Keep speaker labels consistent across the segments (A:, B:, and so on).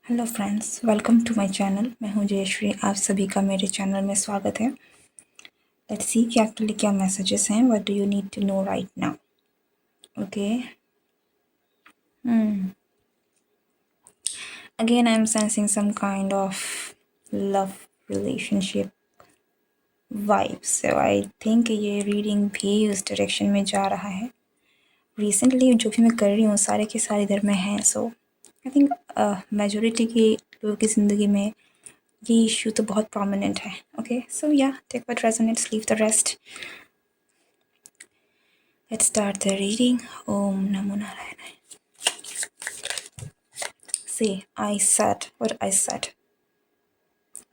A: Hello friends, welcome to my channel. मैं हूं जयश्री। आप सभी का मेरे चैनल में स्वागत है। लेट्स सी कि एक्चुअली क्या मैसेजेस हैं। What do you need to know right now? Okay. Again I am sensing some kind of love relationship vibes. So I think ये रीडिंग भी उस डायरेक्शन में जा रहा है। रिसेंटली जो भी मैं कर रही हूँ सारे के सारे इधर में हैं। सो आई थिंक मेजोरिटी की लोगों की ज़िंदगी में ये इश्यू तो बहुत प्रोमिनेंट है। ओके, सो या take what resonates, leave the rest. Let's start the reading. Om Namo Narayana. See, I said what I said.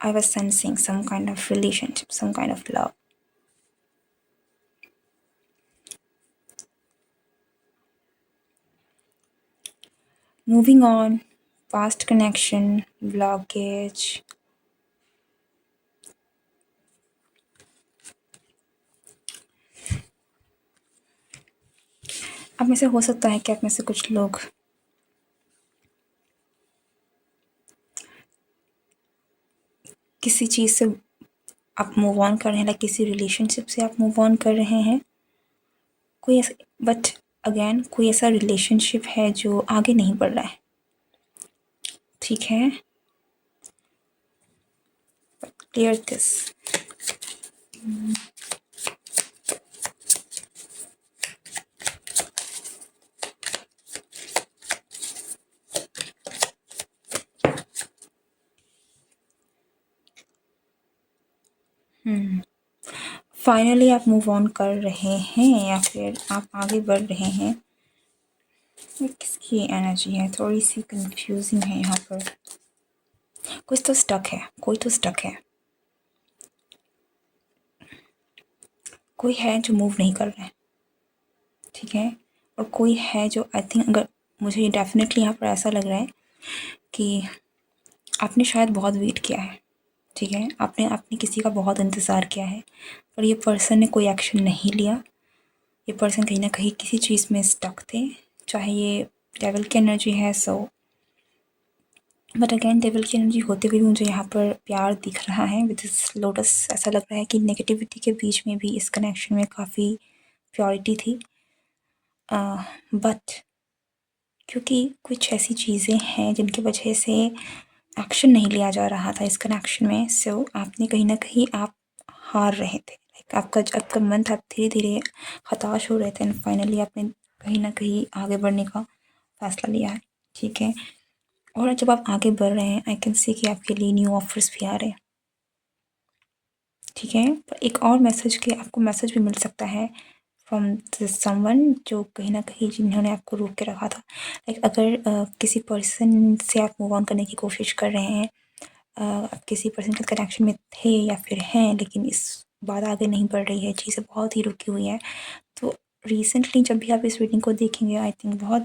A: I was sensing some kind of relationship, some kind of love. Moving on, past connection, blockage. अब में से हो सकता है कि आप में से कुछ लोग किसी चीज़ से आप मूव ऑन कर रहे हैं, लाइक किसी रिलेशनशिप से आप मूव ऑन कर रहे हैं। कोई ऐसा, बट अगेन कोई ऐसा रिलेशनशिप है जो आगे नहीं बढ़ रहा है। ठीक है, क्लियर दिस। फाइनली आप मूव ऑन कर रहे हैं या फिर आप आगे बढ़ रहे हैं। किसकी एनर्जी है? थोड़ी सी कंफ्यूजिंग है यहाँ पर। कुछ तो स्टक है, कोई तो स्टक है, कोई है जो मूव नहीं कर रहा है। ठीक है, और कोई है जो आई थिंक, अगर मुझे डेफिनेटली यहाँ पर ऐसा लग रहा है कि आपने शायद बहुत वेट किया है। ठीक है, आपने आपने किसी का बहुत इंतज़ार किया है, पर ये पर्सन ने कोई एक्शन नहीं लिया। ये पर्सन कहीं ना कहीं किसी चीज़ में स्टक थे, चाहे ये डेविल की एनर्जी है। सो बट अगेन डेविल की एनर्जी होते हुए भी मुझे यहाँ पर प्यार दिख रहा है विद दिस लोटस। ऐसा लग रहा है कि नेगेटिविटी के बीच में भी इस कनेक्शन में काफ़ी प्योरिटी थी। बट क्योंकि कुछ ऐसी चीज़ें हैं जिनकी वजह से एक्शन नहीं लिया जा रहा था इस कनेक्शन में। सो आपने कहीं ना कहीं आप हार रहे थे, लाइक आपका मन था, धीरे धीरे हताश हो रहे थे, एंड फाइनली आपने कहीं ना कहीं आगे बढ़ने का फैसला लिया है। ठीक है, और जब आप आगे बढ़ रहे हैं, आई कैन सी कि आपके लिए न्यू ऑफर्स भी आ रहे हैं। ठीक है, पर एक और मैसेज के आपको मैसेज भी मिल सकता है फ्रॉम दिस समवन जो कहीं ना कहीं जिन्होंने आपको रोक के रखा था। लाइक अगर किसी पर्सन से आप मूव ऑन करने की कोशिश कर रहे हैं, आप किसी पर्सन के कनेक्शन में थे या फिर हैं, लेकिन इस बात आगे नहीं बढ़ रही है, चीज़ें बहुत ही रुकी हुई हैं, तो रिसेंटली जब भी आप इस रीडिंग को देखेंगे, आई थिंक बहुत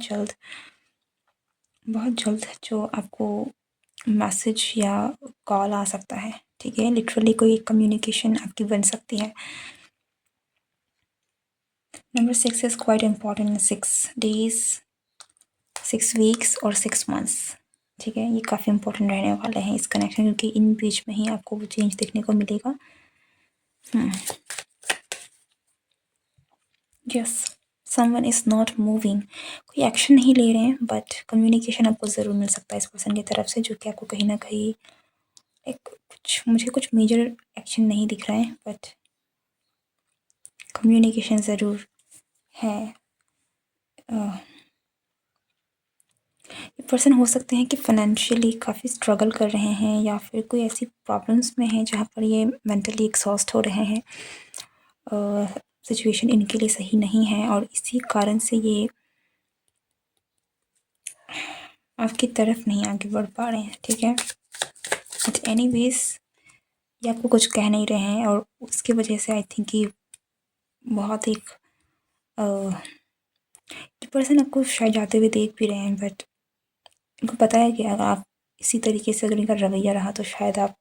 A: जल्द जो आपको मैसेज या कॉल आ सकता है। ठीक है, लिटरली कोई कम्युनिकेशन आपकी बन सकती है। Number 6 is quite important. 6 days, 6 weeks और 6 मंथ्स। ठीक है, ये काफ़ी इंपॉर्टेंट रहने वाले हैं इस कनेक्शन, क्योंकि इन बीच में ही आपको वो चेंज देखने को मिलेगा। Yes, someone is not moving, कोई एक्शन नहीं ले रहे हैं, बट कम्युनिकेशन आपको ज़रूर मिल सकता है इस पर्सन की तरफ से, जो कि आपको कहीं ना कहीं एक कुछ मेजर एक्शन नहीं दिख रहा है, बट कम्युनिकेशन ज़रूर है। ये पर्सन हो सकते हैं कि फाइनेंशियली काफ़ी स्ट्रगल कर रहे हैं, या फिर कोई ऐसी प्रॉब्लम्स में हैं जहाँ पर ये मेंटली एग्जॉस्ट हो रहे हैं। सिचुएशन इनके लिए सही नहीं है, और इसी कारण से ये आपकी तरफ नहीं आगे बढ़ पा रहे हैं। ठीक है, बट एनीवेज ये आपको कुछ कह नहीं रहे हैं, और उसकी वजह से आई थिंक ये बहुत एक ये पर्सन आपको शायद जाते हुए देख भी रहे हैं, बट इनको पता है कि अगर आप इसी तरीके से अगर इनका रवैया रहा तो शायद आप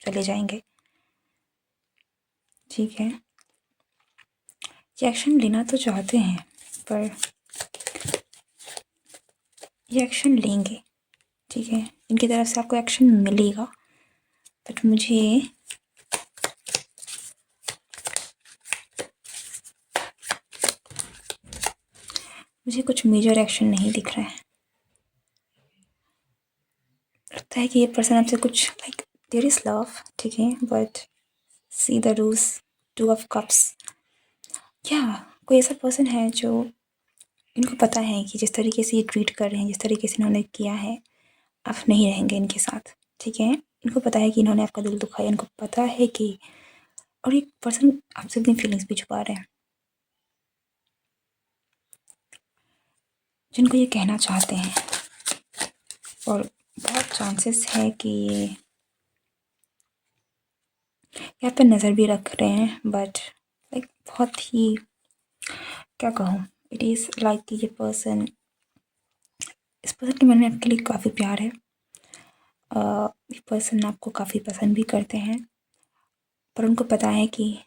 A: चले जाएंगे। ठीक है, ये एक्शन लेना तो चाहते हैं, पर ये एक्शन लेंगे। ठीक है, इनकी तरफ से आपको एक्शन मिलेगा, बट मुझे कुछ मेजर एक्शन नहीं दिख रहा है। लगता है कि ये पर्सन आपसे कुछ लाइक देयर इज लव, ठीक है, but see the ROUGE, 2 of cups. क्या कोई ऐसा पर्सन है जो इनको पता है कि जिस तरीके से ये ट्रीट कर रहे हैं, जिस तरीके से इन्होंने किया है, आप नहीं रहेंगे इनके साथ, ठीक है। इनको पता है कि इन्होंने आपका दिल दुखाया, इनको पता है कि, और एक पर्सन आपसे अपनी फीलिंग्स भी छुपा रहे हैं, जिनको ये कहना चाहते हैं, और बहुत चांसेस है कि ये यहाँ पे नज़र भी रख रहे हैं, बट लाइक बहुत ही, क्या कहूँ, इट इज़ लाइक ये पर्सन, इस पर्सन के मन में आपके लिए काफ़ी प्यार है। ये पर्सन आपको काफ़ी पसंद भी करते हैं, पर उनको पता है कि,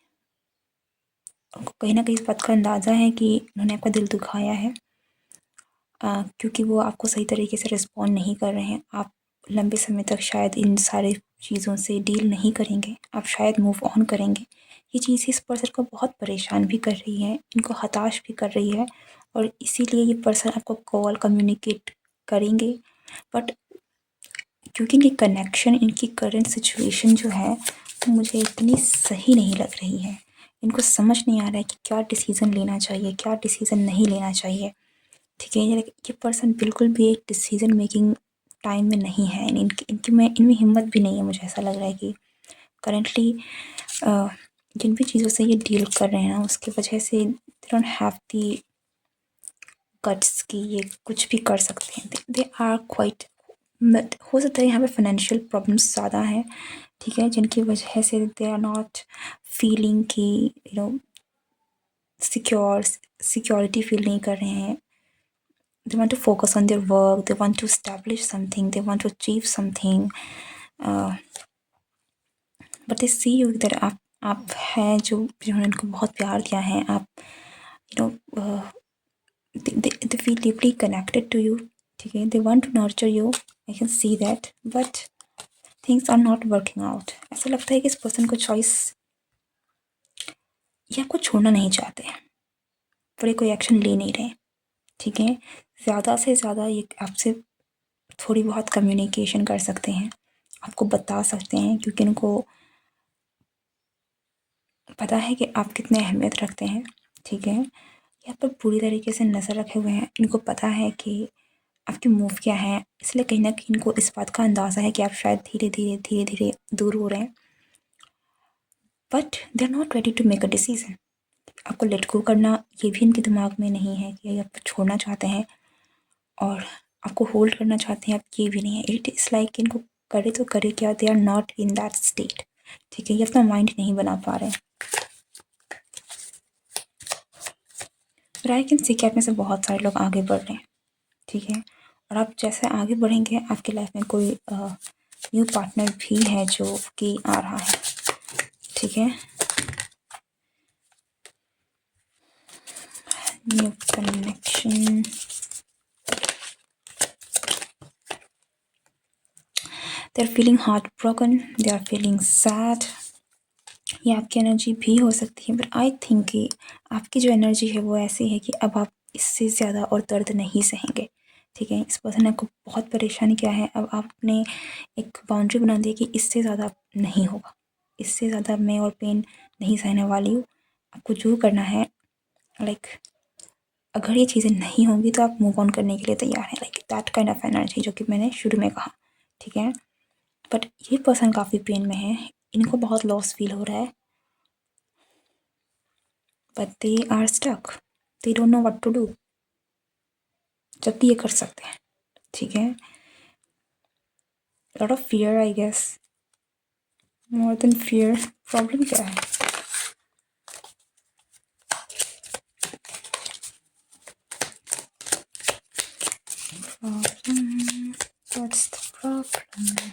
A: उनको कहीं ना कहीं इस बात का अंदाज़ा है कि उन्होंने आपका दिल दुखाया है, क्योंकि वो आपको सही तरीके से रिस्पॉन्ड नहीं कर रहे हैं। आप लंबे समय तक शायद इन सारे चीज़ों से डील नहीं करेंगे, आप शायद मूव ऑन करेंगे। ये चीज़ इस पर्सन को बहुत परेशान भी कर रही है, इनको हताश भी कर रही है, और इसीलिए ये पर्सन आपको कॉल कम्युनिकेट करेंगे, बट क्योंकि इनकी कनेक्शन, इनकी करंट सिचुएशन जो है वो मुझे इतनी सही नहीं लग रही है। इनको समझ नहीं आ रहा है कि क्या डिसीज़न लेना चाहिए, क्या डिसीज़न नहीं लेना चाहिए, ठीक है। ये पर्सन बिल्कुल भी एक डिसीज़न मेकिंग टाइम में नहीं है, इनकी इनकी में इनमें हिम्मत भी नहीं है। मुझे ऐसा लग रहा है कि करंटली जिन भी चीज़ों से ये डील कर रहे हैं ना, उसकी वजह से they don't have the guts कि ये कुछ भी कर सकते हैं। दे आर क्वाइट, बट हो सकता है यहाँ पे फाइनेंशियल प्रॉब्लम्स ज़्यादा हैं, ठीक है, जिनकी वजह से दे आर नॉट फीलिंग कि यू नो सिक्योरिटी फील नहीं कर रहे हैं। they want to focus on their work, they want to establish something, they want to achieve something, but they see you that आप हैं जो, जिन्होंने उनको बहुत प्यार दिया है, आप you know they feel deeply connected to you, ठीक है, they want to nurture you, I can see that, but things are not working out। ऐसा लगता है कि इस पर्सन को चॉइस, ये आपको छोड़ना नहीं चाहते हैं, पर ये कोई एक्शन ले नहीं रहे, ठीक है। ज़्यादा से ज़्यादा ये आपसे थोड़ी बहुत कम्युनिकेशन कर सकते हैं, आपको बता सकते हैं, क्योंकि उनको पता है कि आप कितने अहमियत रखते हैं, ठीक है। यहाँ पर पूरी तरीके से नज़र रखे हुए हैं, इनको पता है कि आपके मूव क्या है, इसलिए कहीं ना कहीं इनको इस बात का अंदाज़ा है कि आप शायद धीरे धीरे दूर हो रहे हैं, but they are not ready to make a decision. आपको लेट गो करना ये भी इनके दिमाग में नहीं है कि आप छोड़ना चाहते हैं, और आपको होल्ड करना चाहते हैं, आप ये भी नहीं है। इट इज़ लाइक इनको करे तो करे क्या, they are not in that state, ठीक है। ये अपना माइंड नहीं बना पा रहे हैं, और आई कैन सी कि आप में से बहुत सारे लोग आगे बढ़ रहे हैं, ठीक है। और आप जैसे आगे बढ़ेंगे, आपकी लाइफ में कोई न्यू पार्टनर भी है जो कि आ रहा है, ठीक है। New connection, they are feeling heart broken, they are feeling sad. ये आपकी एनर्जी भी हो सकती है, बट आई थिंक कि आपकी जो एनर्जी है वो ऐसी है कि अब आप इससे ज़्यादा और दर्द नहीं सहेंगे, ठीक है। इस पर्सन ने आपको बहुत परेशान किया है, अब आपने एक बाउंड्री बना दी कि इससे ज़्यादा नहीं होगा, इससे ज़्यादा मैं और पेन नहीं सहने वाली हूँ। आपको जो करना है, लाइक अगर ये चीज़ें नहीं होंगी तो आप मूव ऑन करने के लिए तैयार हैं, like that kind of energy, जो कि मैंने शुरू में कहा, ठीक है। बट ये पर्सन काफ़ी पेन में है, इनको बहुत लॉस फील हो रहा है, but they are stuck, they don't know what to do. जब भी ये कर सकते हैं, ठीक है। Lot of fear, I guess, more than fear. Problem क्या है? Problem, what's the problem?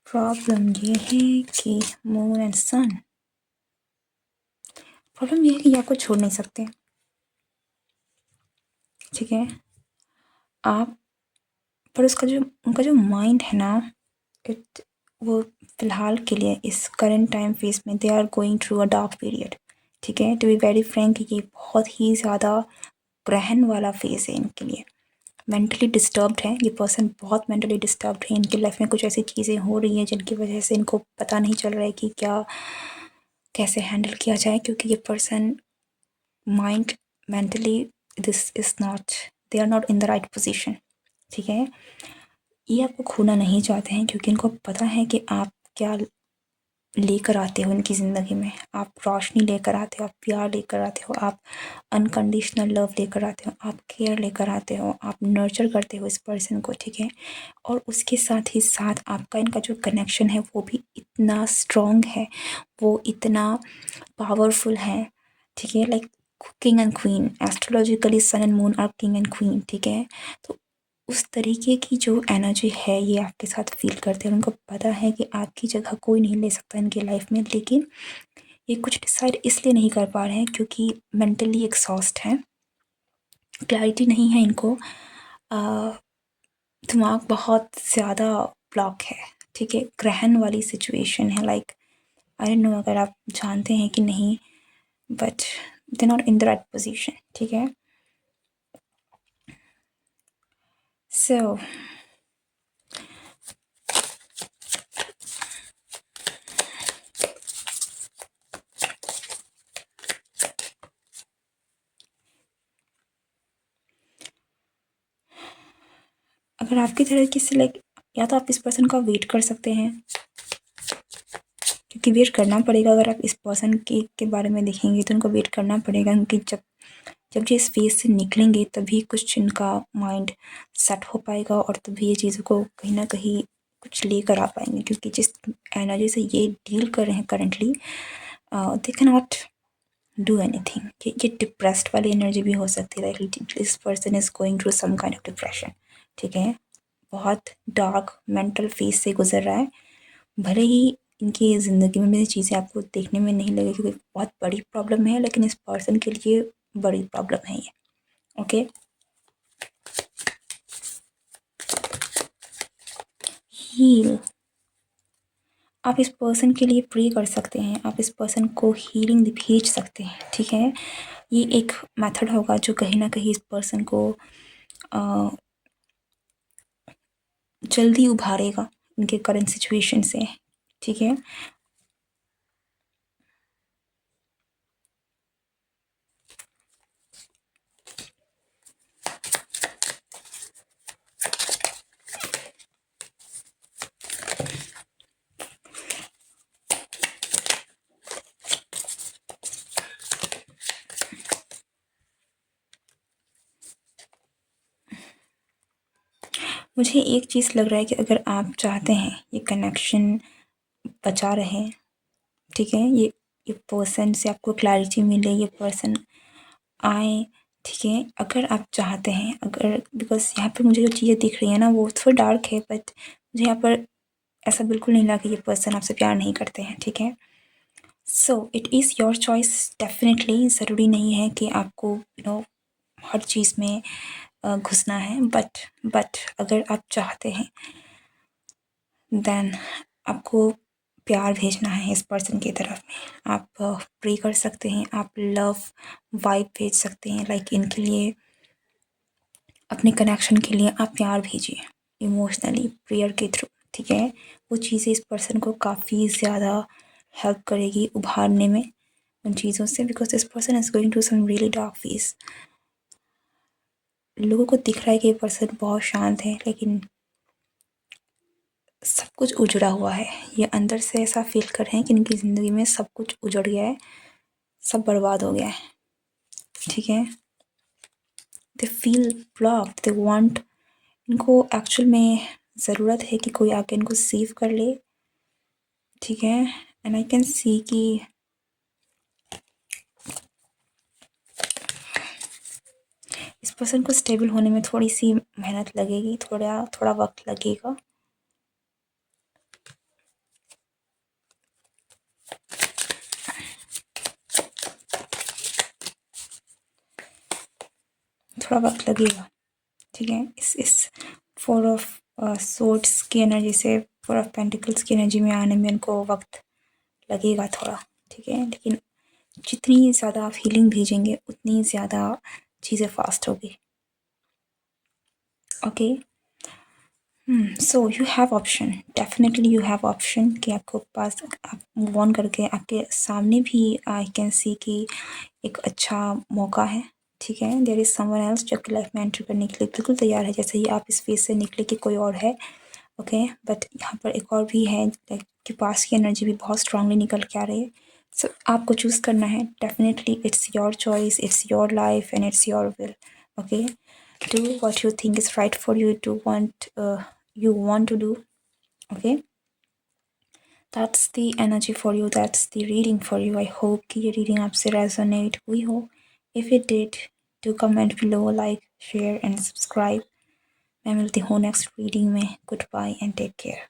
A: Problem ये है कि मून एंड सन, प्रॉब्लम ये है कि ये आपको छोड़ नहीं सकते, ठीक है? आप पर उसका जो उनका जो माइंड है ना, इट वो फ़िलहाल के लिए इस करंट टाइम फेज़ में they are going through a dark period, ठीक है? टू बी वेरी फ्रैंक, ये बहुत ही ज़्यादा ग्रहण वाला फेज़ है इनके लिए। मेंटली डिस्टर्ब्ड है ये पर्सन, बहुत मेंटली डिस्टर्ब्ड है। इनकी लाइफ में कुछ ऐसी चीज़ें हो रही हैं जिनकी वजह से इनको पता नहीं चल रहा है कि क्या कैसे हैंडल किया जाए, क्योंकि ये person mind mentally this is not, they are not in the right position, ठीक है? ये आपको खोना नहीं चाहते हैं क्योंकि इनको पता है कि आप क्या लेकर आते हो इनकी ज़िंदगी में। आप रोशनी लेकर आते हो, आप प्यार लेकर आते हो, आप अनकंडीशनल लव लेकर आते हो, आप केयर लेकर आते हो, आप नर्चर करते हो इस पर्सन को, ठीक है? और उसके साथ ही साथ आपका इनका जो कनेक्शन है वो भी इतना स्ट्रॉन्ग है, वो इतना पावरफुल है, ठीक है? Like king and queen, astrologically sun and moon are king and queen, ठीक है? तो उस तरीके की जो एनर्जी है ये आपके साथ फ़ील करते हैं। उनको पता है कि आपकी जगह कोई नहीं ले सकता इनकी लाइफ में, लेकिन ये कुछ डिसाइड इसलिए नहीं कर पा रहे हैं क्योंकि मेंटली एग्जॉस्ट हैं, क्लैरिटी नहीं है इनको, दिमाग बहुत ज़्यादा ब्लॉक है, ठीक है? ग्रहण वाली सिचुएशन है, लाइक आई डोंट नो अगर आप जानते हैं कि नहीं, but they not in the right position, ठीक है? सो अगर आपकी तरह किसी लाइक, या तो आप इस पर्सन का वेट कर सकते हैं, क्योंकि वेट करना पड़ेगा। अगर आप इस पर्सन के बारे में देखेंगे तो उनको वेट करना पड़ेगा, क्योंकि जब जब ये इस फेज़ से निकलेंगे तभी कुछ इनका माइंड सेट हो पाएगा और तभी ये चीज़ों को कहीं न कहीं कुछ लेकर आ पाएँगे, क्योंकि जिस एनर्जी से ये डील कर रहे हैं currently, they can not do anything. ये डिप्रेस्ड वाली एनर्जी भी हो सकती है, like this person is going through some kind of depression, ठीक है? बहुत डार्क मेंटल फेज़ से गुज़र रहा है। भले ही इनकी ज़िंदगी में ये चीज़ें आपको देखने में नहीं लगेगी क्योंकि बहुत बड़ी प्रॉब्लम है, लेकिन इस पर्सन के लिए बड़ी प्रॉब्लम है ये, ओके? हील, आप इस पर्सन के लिए प्रे कर सकते हैं, आप इस पर्सन को हीलिंग भेज सकते हैं, ठीक है? ये एक मेथड होगा जो कहीं न कहीं इस पर्सन को अ, जल्दी उभारेगा इनके करंट सिचुएशन से, ठीक है? मुझे एक चीज़ लग रहा है कि अगर आप चाहते हैं ये कनेक्शन बचा रहे, ठीक है? ये पर्सन से आपको क्लैरिटी मिले, ये पर्सन आए, ठीक है? अगर आप चाहते हैं, अगर बिकॉज़ यहाँ पे मुझे जो चीज़ें दिख रही हैं ना वो थोड़ा डार्क है, बट मुझे यहाँ पर ऐसा बिल्कुल नहीं लगा कि ये पर्सन आपसे प्यार नहीं करते हैं, ठीक है? So it is your choice definitely, ज़रूरी नहीं है कि आपको हर चीज़ में घुसना है, बट अगर आप चाहते हैं देन आपको प्यार भेजना है इस पर्सन की तरफ में। आप प्रे कर सकते हैं, आप लव वाइब भेज सकते हैं, लाइक इनके लिए, अपने कनेक्शन के लिए आप प्यार भेजिए इमोशनली प्रेयर के थ्रू, ठीक है? वो चीज़ें इस पर्सन को काफ़ी ज़्यादा हेल्प करेगी उभारने में उन चीज़ों से, because this person is going to some really dark phase. लोगों को दिख रहा है कि ये पर्सन बहुत शांत है, लेकिन सब कुछ उजड़ा हुआ है। ये अंदर से ऐसा फील कर रहे हैं कि इनकी ज़िंदगी में सब कुछ उजड़ गया है, सब बर्बाद हो गया है, ठीक है? They feel blocked, they want, इनको एक्चुअल में ज़रूरत है कि कोई आके इनको सेव कर ले, ठीक है? एंड आई कैन सी कि इस पर्सन को स्टेबल होने में थोड़ी-सी मेहनत लगेगी, थोड़ा थोड़ा वक़्त लगेगा। थोड़ा वक्त लगेगा, ठीक है। इस 4 ऑफ सोर्ड्स की एनर्जी से 4 ऑफ पेंटिकल्स की एनर्जी में आने में उनको वक्त लगेगा थोड़ा, ठीक है। लेकिन जितनी ज़्यादा आप हीलिंग भेजेंगे उतनी ज़्यादा चीज़ें फास्ट होगी। Okay, so you have option, definitely you have option कि आपको पास आप मूव ऑन करके आपके सामने भी आई कैन सी कि एक अच्छा मौका है, ठीक है। देयर इज़ समवन एल्स जो आपकी लाइफ में एंटर करने के लिए बिल्कुल तैयार है, जैसे ही आप इस फेज से निकले कि कोई और है, ओके। बट यहाँ पर एक और भी है, लाइक कि पास की एनर्जी भी बहुत स्ट्रांगली निकल के आ रही है। सो आपको चूज़ करना है, definitely it's your choice, it's your life and it's your will, okay. Do what you think is right for you, do what you want to do, okay. That's the energy for you, that's the reading for you. I hope कि ये reading आपसे resonate हुई हो. If it did, do comment below, like, share and subscribe. मैं मिलती हूँ next reading में. Goodbye and take care.